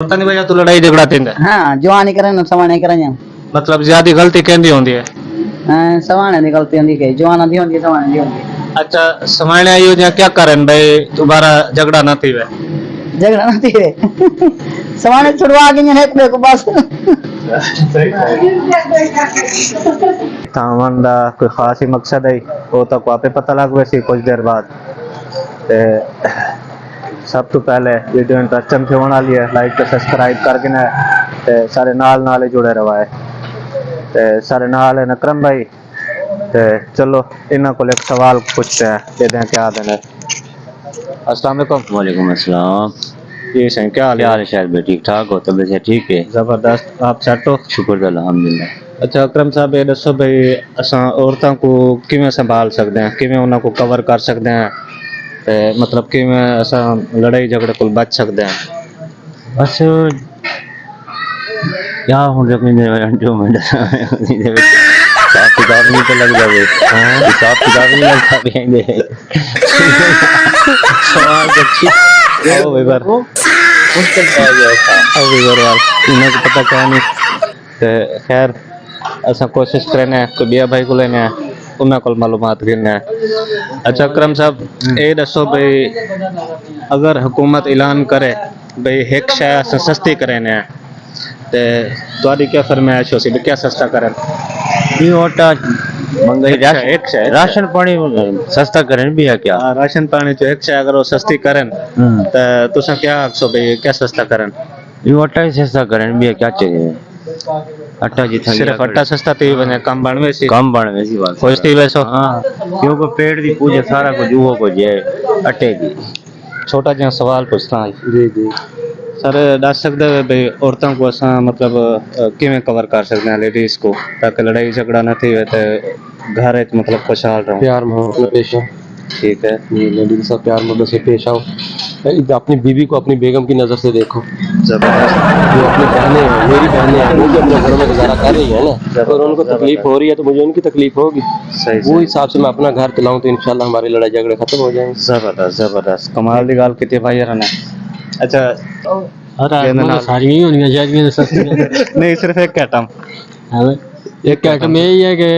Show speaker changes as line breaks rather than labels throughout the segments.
पता नहीं भैया, तू लड़ाई झगड़ा तेंदा
हाँ जवानी करन सवाने करन
मतलब ज्यादा गलती कहंदी होंदी है।
सवाने दी गलती होंदी के जवाना दी होंदी सवाने दी होंदी।
अच्छा समाने आयो या क्या करन भाई दोबारा झगड़ा ना थी वे
झगड़ा ना थी वे सवाने छुड़वा के ने को बस
तावन दा कोई खास ही मकसद है वो तो आपे पता लग वैसी कुछ देर बाद ते सब तो पहले वीडियो इंटरेस्टिंग होने वाली है लाइक ते सब्सक्राइब करके ना ते सारे नाल नाल ही जुड़े रहो है ते सारे नाल है नकरम भाई ते चलो इन्हां को एक सवाल पूछते हैं दे दें क्या देने। अस्सलाम वालेकुम।
वालेकुम अस्सलाम।
जी सही क्या हाल
क्या हाल
है?
है शायद भाई? ठीक ठाक हो? तबीयत से ठीक है?
जबरदस्त आप सेट हो?
शुक्र अल्हम्दुलिल्लाह।
अच्छा अकरम साहब ये दसो भाई असा औरतों को किवें संभाल सकते हैं किवें उन्हां को कवर कर सकते हैं ते मतलब किवें असा लड़ाई झगड़े को बच सकते हैं।
बस क्या हूँ जो मैं हिसाब किताब नहीं तो लग जाए। हाँ हिसाब किताब नहीं लगता भी
सवाल अच्छी आओ भाई बार
मुश्किल पड़ गया।
आओ भाई बार वाल इन्हें को पता क्या नहीं ते खैर असा कोशिश करने कोई बिया भाई को लेने उन्हें को मालूमात गिनने। अच्छा अकरम साहब ये दसो भाई अगर हुकूमत ऐलान करे भाई एक शय असा सस्ती करेने ते तुम्हारी क्या फरमाइश हो सी क्या सस्ता करें?
ये ओटा महंगाई
एक शय
राशन पानी सस्ता करें भी है क्या?
राशन पानी जो एक शय अगर वो सस्ती करें तो तुसा क्या आखसो भाई क्या सस्ता करें?
ये ओटा ही सस्ता करें भी है क्या चाहिए? आटा जितना
सिर्फ आटा सस्ता थी बने कम बनवे सी
कम बन वैसी बात
खुश थी वैसो।
हाँ क्योंकि पेट की पूजा सारा कुछ वो को जे आटे की।
छोटा जिहा सवाल पूछता हूं
जी जी।
सर दस सकते हो भाई औरतों को असा मतलब किवें कवर कर सकते हैं लेडीज को ताकि लड़ाई झगड़ा ना थी तो घर मतलब खुशहाल रहो।
प्यार मोहब्बत पेश आओ।
ठीक है
ये लेडीज सब प्यार मोहब्बत से पेश आओ। अपनी बीवी को अपनी बेगम की नज़र से देखो।
जबरदस्त
जो अपनी बहनें हैं मेरी बहनें हैं वो भी अपने घरों में गुजारा कर रही है ना अगर उनको तकलीफ हो रही है तो मुझे उनकी तकलीफ होगी।
सही
वो हिसाब से मैं अपना घर चलाऊँ तो इंशाल्लाह हमारी लड़ाई झगड़े खत्म हो जाएंगे।
जबरदस्त जबरदस्त कमाल दी गल कीती भाई यार ने। अच्छा
सारी होनी चाहिए
नहीं सिर्फ एक आइटम
एक आइटम यही है कि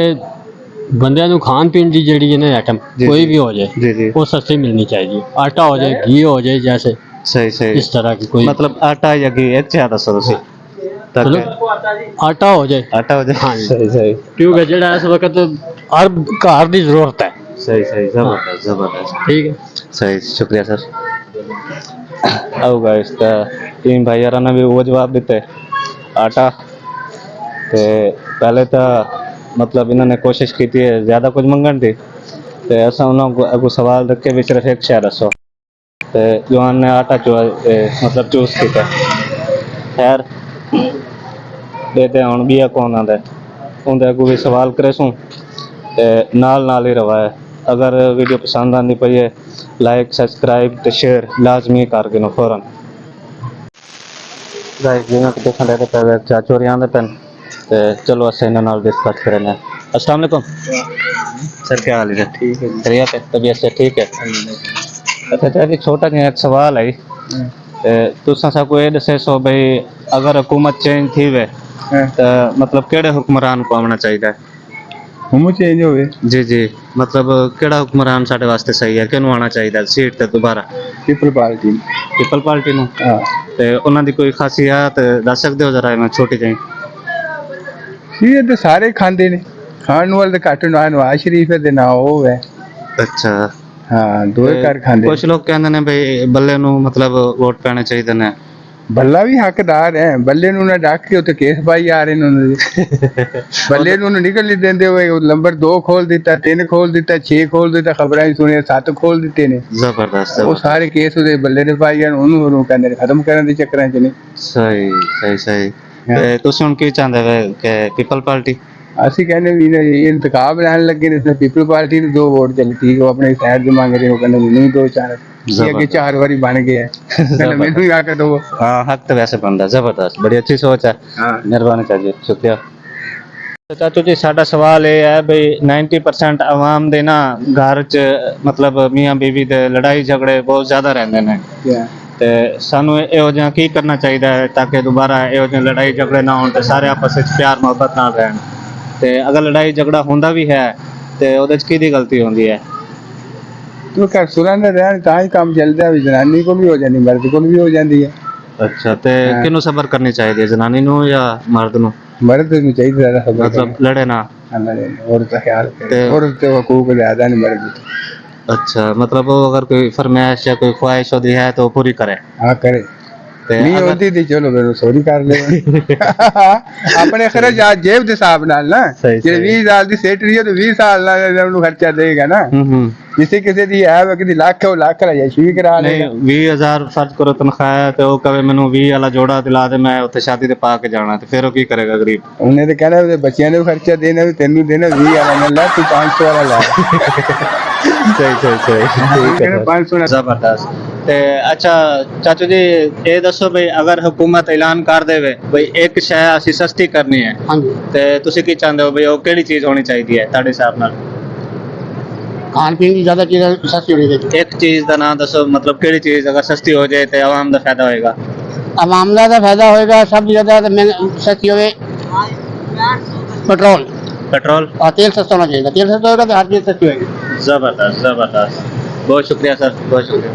बंदे ਨੂੰ खान पीन की जी ने आइटम कोई भी हो
जी
जाए
जी
वो सस्ती मिलनी चाहिए। आटा हो जाए घी हो जाए जैसे
सही सही
इस तरह की कोई
मतलब आटा या घी एक ज्यादा सर
चलो आटा हो जाए।
आटा हो जाए
हाँ जी
सही सही
क्योंकि जेड़ा इस वक्त हर घर की जरूरत है।
सही सही जबरदस्त जबरदस्त
ठीक है
सही शुक्रिया सर। आओ गाइस तीन भाई यार ने भी वो जवाब देते आटा ते पहले तो मतलब इन्होंने कोशिश की थी ज़्यादा कुछ मंगन थी तो ऐसा उन्होंने अगो सवाल रख के भी सिर्फ एक शहर दसो तो जवान ने आटा मतलब चूज किया। खैर देते हूँ बिया कौन आंदा उनके अगू भी सवाल करे सूँ ते नाल नाल ही रवा है। अगर वीडियो पसंद आती पई है लाइक सब्सक्राइब तो शेयर लाजमी कर देना फौरन। गाइस जिन्हें देखने लगे पे चाचू और आंदे पेन तो चलो अस इन्हां नाल डिस्कस करेंगे। अस्सलाम वालेकुम सर क्या हाल है? ठीक है खैरियत है तबीयत से ठीक है? अच्छा चाची छोटा जिहा एक सवाल है तुसा सा कोई दसे सो भाई अगर हुकूमत चेंज थी वे तो मतलब केड़े हुक्मरान को आना चाहिए?
हम चेंज हो गए
जी जी मतलब केड़ा हुक्मरान साडे वास्ते सही है किनू आना चाहिए सीट ते दोबारा?
पीपल पार्टी
नू
हाँ
ते उन्हां दी कोई खासियत दस सकदे हो जरा मैं छोटी जी?
ये तो सारे खांदे ने खाण वाले तो घट ना नवाज शरीफ है ना वो है।
अच्छा
हाँ दो घर खांदे
कुछ लोग कहते ने भाई बल्ले नू मतलब वोट पाने चाहिए ने।
बल्ला भी हकदार है बल्ले नू ना डाक के उत्ते केस पाई आ रहे ने बल्ले नू निकल नहीं देंदे हुए नंबर 2 खोल दिता 3 खोल दिता 6 खोल दिता खबरें सुने 7 खोल दिते ने।
जबरदस्त
वो सारे केस उदे बल्ले ने पाई जान उन्होंने कहंदे खत्म करने दे चक्करां च ने।
सही सही सही ते तुसी हुन की चाहंदे वे कि पीपल पार्टी?
असि कहने भी ये इंतखाब लैन लगे ने इसने पीपल पार्टी ने 2 वोट चली ठीक है अपने साइड से मांग रहे हो कहने नहीं 2 4 ये आगे 4 बारी बन गया है मैंने ही आके दो।
हाँ हक तो वैसे बनता जबरदस्त बड़ी अच्छी सोच है।
हाँ
मेहरबानी चाहिए शुक्रिया। चाचू जी साडा सवाल ये है भाई 90% आवाम दे ना घर च मतलब मियाँ बीवी दे लड़ाई झगड़े बहुत ज़्यादा रहंदे ने
क्या
ਤੇ ਸਾਨੂੰ ਇਹੋ ਜਿਹਾ ਕੀ ਕਰਨਾ ਚਾਹੀਦਾ ਹੈ ਤਾਂ ਕਿ ਦੁਬਾਰਾ ਇਹੋ ਜਿਹੇ ਲੜਾਈ ਝਗੜੇ ਨਾ ਹੋਣ ਤੇ ਸਾਰੇ ਆਪਸ ਵਿੱਚ ਪਿਆਰ ਮੁਹੱਬਤ ਨਾਲ ਰਹਿਣ। ਤੇ ਅਗਰ ਲੜਾਈ ਝਗੜਾ ਹੁੰਦਾ ਵੀ ਹੈ ਤੇ ਉਹਦੇ 'ਚ ਕਿਹਦੀ ਗਲਤੀ ਹੁੰਦੀ ਹੈ?
ਤੂੰ ਘਰ ਸੁਣਾਉਂਦੇ ਰਹਿਣ ਤਾਂ ਹੀ ਕੰਮ ਚੱਲਦਾ ਵੀ ਜਨਾਨੀ ਕੋਲ ਵੀ ਹੋ ਜਾਂਦੀ ਮਰਦ ਕੋਲ ਵੀ ਹੋ ਜਾਂਦੀ ਹੈ।
ਅੱਛਾ, ਤੇ ਕਿਹਨੂੰ ਸਬਰ ਕਰਨੀ ਚਾਹੀਦੀ ਹੈ, ਜਨਾਨੀ ਨੂੰ ਜਾਂ ਮਰਦ ਨੂੰ?
ਮਰਦ ਨੂੰ ਚਾਹੀਦਾ ਹੈ
ਮਤਲਬ ਲੜੇ ਨਾ।
और का ख्याल करे और उसके हकूक ज्यादा नहीं मर्द की।
अच्छा, मतलब वो अगर कोई फरमाइश या कोई ख्वाहिश होती है तो वो पूरी करे।
हाँ करे
ते
नहीं
अगर-
होती थी चलो फिर सॉरी कर ले अपने खर्च जेब के हिसाब नाल ना
सही,
जे
सही।
20 साल ਦੀ ਸੈਟਰੀ ਹੈ ਤੇ 20 ਸਾਲ ਨਾਲ ਉਹਨੂੰ ਖਰਚਾ ਦੇਗਾ ਨਾ। ਜਿਸੇ ਕਿਸੇ ਦੀ ਹੈ ਵਾ ਕਿ ਲੱਖ ਉਹ ਲੱਖ ਰਜਾ ਸ਼ੁਰੂ ਕਰਾ
नहीं,
ਲੇਗਾ।
20,000 फर्ज करो तनख्वाह है तो वो कहे मैनू 20 वाला जोड़ा दिला दे, मैं उत्थे शादी ते पा के जाना, तो फिर वो की करेगा गरीब?
ਉਹਨੇ ਤੇ ਕਹਿਣਾ ਉਹਦੇ ਬੱਚਿਆਂ ਨੂੰ ਖਰਚਾ ਦੇਣਾ ਵੀ ਤੈਨੂੰ ਦੇਣਾ 20 ਵਾਲਾ ਨਾ ਲੈ ਤੂੰ 500 ਵਾਲਾ ਲੈ।
सही सही सही ठीक है।
500
जबरदस्त। ते अच्छा चाचू जी ये दसो भाई, अगर हुकूमत ऐलान कर देवे भाई एक शै ਅਸੀਂ सस्ती करनी है
ਹਾਂਜੀ
ਤੇ ਤੁਸੀਂ ਕੀ ਚਾਹੁੰਦੇ ਹੋ ਭਾਈ ਉਹ ਕਿਹੜੀ ਚੀਜ਼ ਹੋਣੀ ਚਾਹੀਦੀ ਹੈ ਤੁਹਾਡੇ ਹਿਸਾਬ ਨਾਲ?
ਖਾਣ ਪੀਣ ਦੀ ਜ਼ਿਆਦਾ ਚੀਜ਼ਾਂ ਸਸਤੀ ਹੋਣੀ ਚਾਹੀਦੀ।
ਇੱਕ ਚੀਜ਼ ਦਾ ਨਾਮ ਦੱਸੋ, ਮਤਲਬ ਕਿਹੜੀ ਚੀਜ਼ ਅਗਰ ਸਸਤੀ ਹੋ ਜਾਏ ਤੇ ਆਵਾਮ ਦਾ ਫਾਇਦਾ ਹੋਏਗਾ?
ਆਵਾਮ ਦਾ ਤਾਂ ਫਾਇਦਾ ਹੋਏਗਾ, ਸਭ ਤੋਂ ਜ਼ਿਆਦਾ ਤਾਂ ਸਸਤੀ ਹੋਵੇ ਪੈਟਰੋਲ
पेट्रोल।
और तेल सस्ता होना चाहिए। तेल सस्ता होगा तो हर चीज़ सस्ती होगी।
जबरदस्त जबरदस्त, बहुत शुक्रिया सर, बहुत शुक्रिया।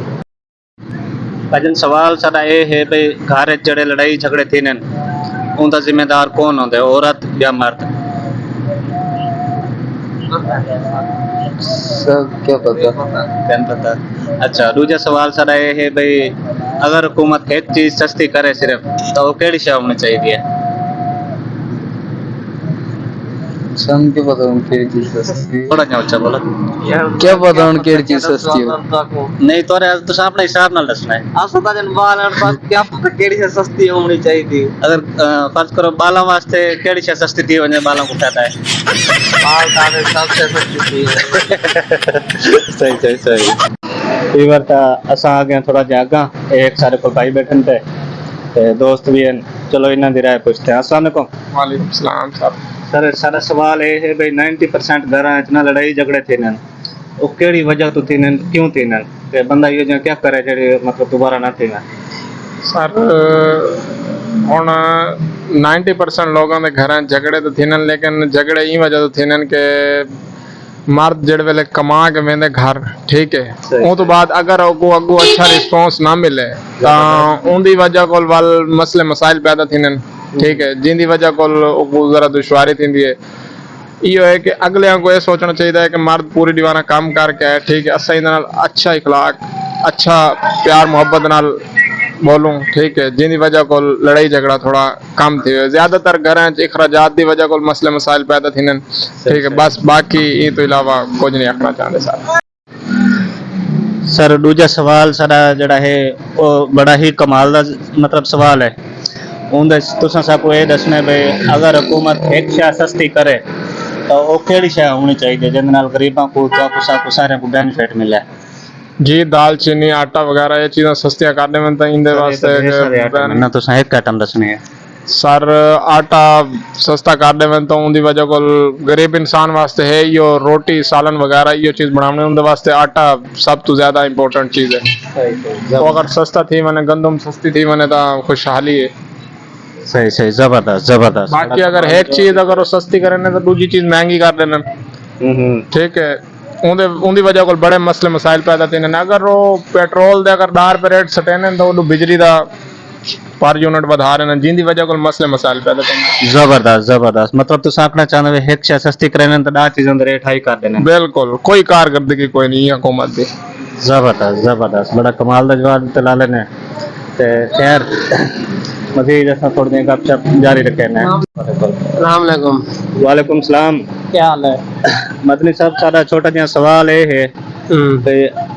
भजन सवाल साडा ये है भाई घर च जेह्ड़े लड़ाई झगड़े थी ने उनका जिम्मेदार कौन होंदा है, औरत या मर्द?
सब क्या पता।
तैन पता? अच्छा, दूजा सवाल साडा ये है भाई अगर हुकूमत एक चीज सस्ती करे सिर्फ तो वो केड़ी शै होनी चाहिए?
सन के पता उनकी चीज सस्ती
थोड़ा जिहा उच्चा बोलो।
क्या पता उनकी चीज सस्ती हो।
नहीं तोरे तुस अपने हिसाब नाल दसना है।
अस जन बाल पास क्या पता केड़ी से सस्ती होनी चाहिए।
अगर फर्ज करो बालों वास्ते केड़ी शै सस्ती थी वने बालों को फायदा है?
बाल काटे सबसे सस्ती चीज है।
सही सही सही। कई बार तो असा आ गए थोड़ा जागा, एक सारे को भाई बैठन ते दोस्त भी हैं, चलो इन्हां दी राय पुछते हैं। अस्सलाम वालेकुम।
वालेकुम सलाम साहब।
सर सारा सवाल ये है भाई 90% घर च ना लड़ाई झगड़े थे न, वो केड़ी वजह तो थी न, क्यों थी न, ते बंदा ये जो क्या करे जेड़ी मतलब दोबारा ना थी न?
सर ਹੁਣ 90% ਲੋਕਾਂ ਦੇ ਘਰਾਂ 'ਚ ਝਗੜੇ ਤਾਂ ਥੀਨਨ, ਲੇਕਿਨ ਝਗੜੇ ਇਹ ਵਜ੍ਹਾ ਤੋਂ ਥੀਨਨ ਕਿ ਮਰਦ ਜਿਹੜੇ ਵੇਲੇ ਕਮਾ ਕੇ ਵੇਂਦੇ ਘਰ, ਠੀਕ ਹੈ, ਉਹ ਤੋਂ ਬਾਅਦ ਅਗਰ ਉਹ ਅੱਗੋਂ ਅੱਛਾ ਰਿਸਪੌਂਸ ਨਾ ਮਿਲੇ ਤਾਂ ਉਹਦੀ ਵਜ੍ਹਾ ਕੋਲ ਵੱਲ ਮਸਲੇ ਮਸਾਇਲ ਪੈਦਾ ਥੀਨਨ, ठीक है, जिंदी वजह को जरा दुश्वारी थी है। यो है कि अगले को यह सोचना चाहिए है कि मर्द पूरी दीवाना काम करके है, ठीक है, असा नाल अच्छा इखलाक अच्छा प्यार मुहब्बत नाल बोलूँ, ठीक है, जिंदी वजह को लड़ाई झगड़ा थोड़ा कम थी। ज्यादातर घर अखराजात की वजह को मसले मसाइल पैदा थी, ठीक है, बस बाकी ये तो इलावा कुछ नहीं आखना चाहते सर।
सर दूजा सवाल साडा जिहड़ा है वो बड़ा ही कमाल दा मतलब सवाल है। उंदे तुसां सबको ये दसना है भाई अगर हुकूमत एक शै सस्ती करे तो वो केड़ी शै होनी चाहिए जिहदे नाल गरीबां को सारे को बेनिफिट मिले?
जी दाल चीनी आटा वगैरह ये चीज़ें सस्तियां करने में तो इंदे वास्ते
ना तुसां एक आइटम दसनी है।
सर आटा सस्ता करने में तो उनकी वजह को गरीब इंसान वास्ते है यो रोटी सालन वगैरह यो चीज़ बनाने उनके वास्ते आटा सब तो ज़्यादा इम्पोर्टेंट चीज़ है। तो अगर सस्ता थी मैंने गंदम सस्ती थी मैंने तो खुशहाली है।
सही सही, जबरदस्त जबरदस्त।
बाकी अगर एक चीज़ अगर वो सस्ती करें तो दूसरी चीज़ महंगी कर देना, ठीक है, उनकी वजह को बड़े मसले मसाइल पैदा थे। अगर वो पेट्रोल दे अगर 10 रुपये रेट सटेने तो वो बिजली का पर यूनिट बढ़ा रहे हैं, जिंदी वजह को मसले मसाइल पैदा थे।
जबरदस्त जबरदस्त, मतलब तुम आखना चाहते हो एक शै सस्ती करने तो 10 चीज़ों के रेट हाई कर देने?
बिल्कुल कोई कारकर्दगी कोई नहीं है हुकूमत की।
जबरदस्त जबरदस्त, बड़ा कमाल का जवाब दिला लेने। ते खैर मजीद असां थोड़ी देर गपशप जारी रखे ने।
अस्सलाम वालेकुम।
वालेकुम सलाम,
क्या हाल है?
मदनी साहब सारा छोटा जिहा सवाल ये है ते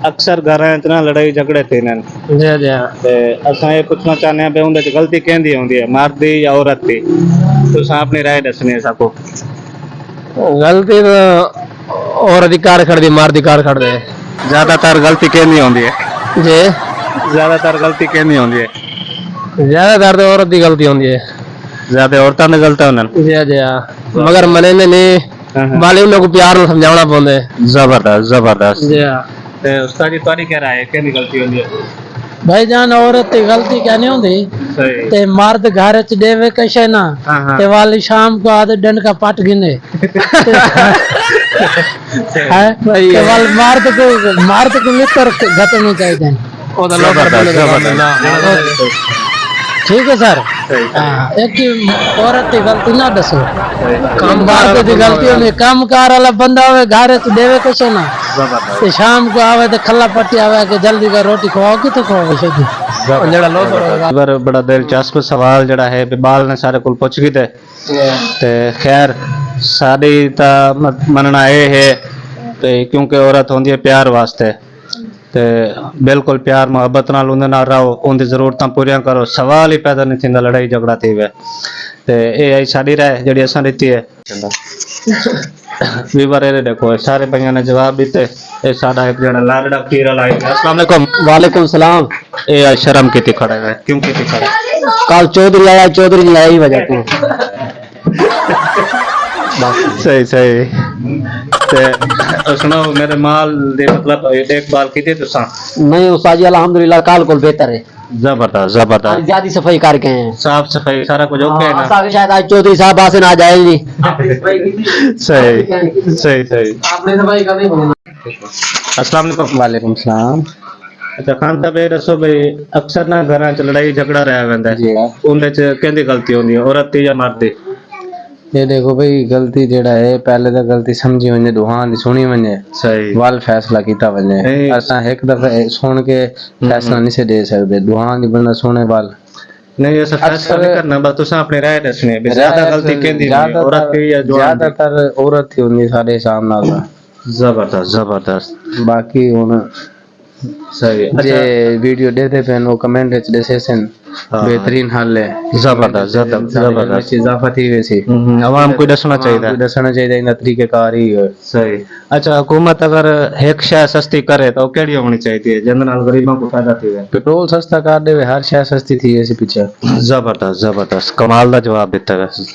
अक्सर घरां च ना लड़ाई झगड़े थी ने
जी जी
ते असां ये पूछना चाहते हैं भाई उंदे च गलती केंदी होंदी है, मर्द दी या औरत दी? तुसां अपनी राय दसनी है सबको।
गलती तो और अधिकार खड़ दी मार अधिकार खड़ दे।
ज्यादातर गलती केंदी होंदी है
जी
ज्यादातर गलती केंदी होंदी है?
ज्यादातर तो औरत की गलती होती है।
ज्यादा औरतां दे गलत होने?
जी जी हाँ, मगर मने ने नहीं वाले उन लोग को प्यार में समझाना पौंदे।
जबरदस्त जबरदस्त।
जी हाँ।
ते उस्ताद जी तुम्हारी क्या राय है, केंदी गलती होंदी है?
भाईजान औरत की गलती क्या नहीं होती
सही
ते मर्द घर च देवे कशे ना
हाँ, हाँ।
ते वाली शाम को आधे डंड का पट गिने है ते वाल मर्द को मित्र घटने चाहिए ठीक है सर हाँ, एक ही औरत की गलती ना दसो मर्द की गलती होनी काम कार वाला बंदा होवे घर च देवे कुछ ना ते शाम को आवे ते खल्ला पट्टी आवे के जल्दी का रोटी खवाओ कि तो खवाओ छेदी जेड़ा लो
पर बड़ा दिलचस्प सवाल जड़ा है बिबाल ने सारे को पुछ गए ते खैर साडी ता मनना ये है ते क्योंकि औरत होंदी है प्यार वास्ते ते बिल्कुल प्यार मोहब्बत नाल उंदे नाल रहो उनकी जरूरतां पूरियां करो सवाल ही पैदा नहीं थींदा लड़ाई झगड़ा थीवे ते ये आई साडी राय जड़ी असां रीति है विवारे देखो सारे भाइयों ने जवाब दिते ये साडा एक जड़ा लाडड़ा पीर वाला है अस्सलाम वालेकुम
वालेकुम सलाम
ये आज शर्म की खड़ा है क्यों की खड़ा
कल चौधरी आया चौधरी ने आई वजह तो
सही सही ते सुनो मेरे माल दे मतलब देखभाल की थी तुसा
नहीं उस्ताद जी अल्हम्दुलिल्लाह काल को बेहतर है
जबरदस्त जबरदस्त
ज्यादा सफाई करके हैं
साफ सफाई सारा कुछ ओके है ना
असा शायद आज चौधरी साहब आसे ना जाए जी
सही सही सही
आपने सफाई कर दी
अस्सलाम वालेकुम
वालेकुम सलाम
अच्छा खान साहब ये दसो भाई अक्सर ना घर च लड़ाई झगड़ा रहा वैंदा
जी
उनदे च कहंदी गलती होंदी है औरत दी या मर्द दी
ये देखो भाई गलती जेड़ा है पहले तो गलती समझी वने दुहान दी सुनी वने
सही
वाल फैसला कीता वने
नहीं।
असा एक दफा सुन के फैसला नहीं से दे सकते दुहान दी बंदा सुने वाल
नहीं ऐसा फैसला नहीं करना बस तुसा अपनी राय दसनी है भी ज्यादा गलती कहंदी औरत दी या जवान दी
ज्यादातर औरत ही होंदी सारे हिसाब नाल
जबरदस्त जबरदस्त
बाकी हुन
सही
जे
अच्छा
वीडियो देते पेन वो कमेंट विच दसेसन
हाँ।
बेहतरीन हल है
जबरदस्त जबरदस्त
इजाफा थी वैसी
आवाम को दसना चाहिए
कोई दसना चाहिए इन तरीकेकार ही है
सही अच्छा हुकूमत अगर एक शय सस्ती करे तो केड़ी होनी चाहिए जिंद नाल गरीबों को फायदा थी
पेट्रोल सस्ता कर दे हर शय सस्ती थी ऐसी पीछे
जबरदस्त जबरदस्त कमाल दा जवाब दिता वैसे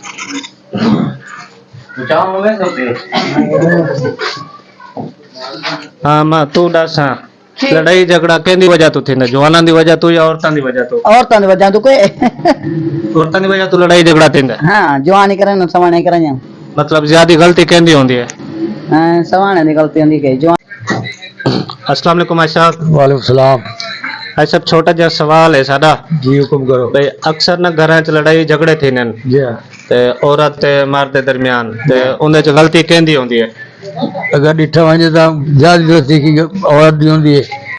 हाँ मां तू दस हाँ लड़ाई झगड़ा केंदी वजह तो थी ना जवाना दी वजह तो या औरतां दी वजह तो
औरतां दी वजह तो कोई
औरतां दी वजह तो लड़ाई झगड़ा थींदा
हाँ जवानी करे ना सवाने करे ना
मतलब ज्यादा गलती केंदी होंदी है
हाँ, सवाने दी गलती होंदी के जवान
अस्सलाम वालेकुम आशा
वालेकुम सलाम
भाई सब छोटा जिहा सवाल है साडा
जी हुक्म करो
भाई अक्सर ना घरां च लड़ाई झगड़े थींदे न
जी
ते औरत ते मर्द दे दरमियान ते उंदे च गलती केंदी होंदी है
अगर डिठा वने तो ज्यादा दोस्ती की औरत दी होंदी है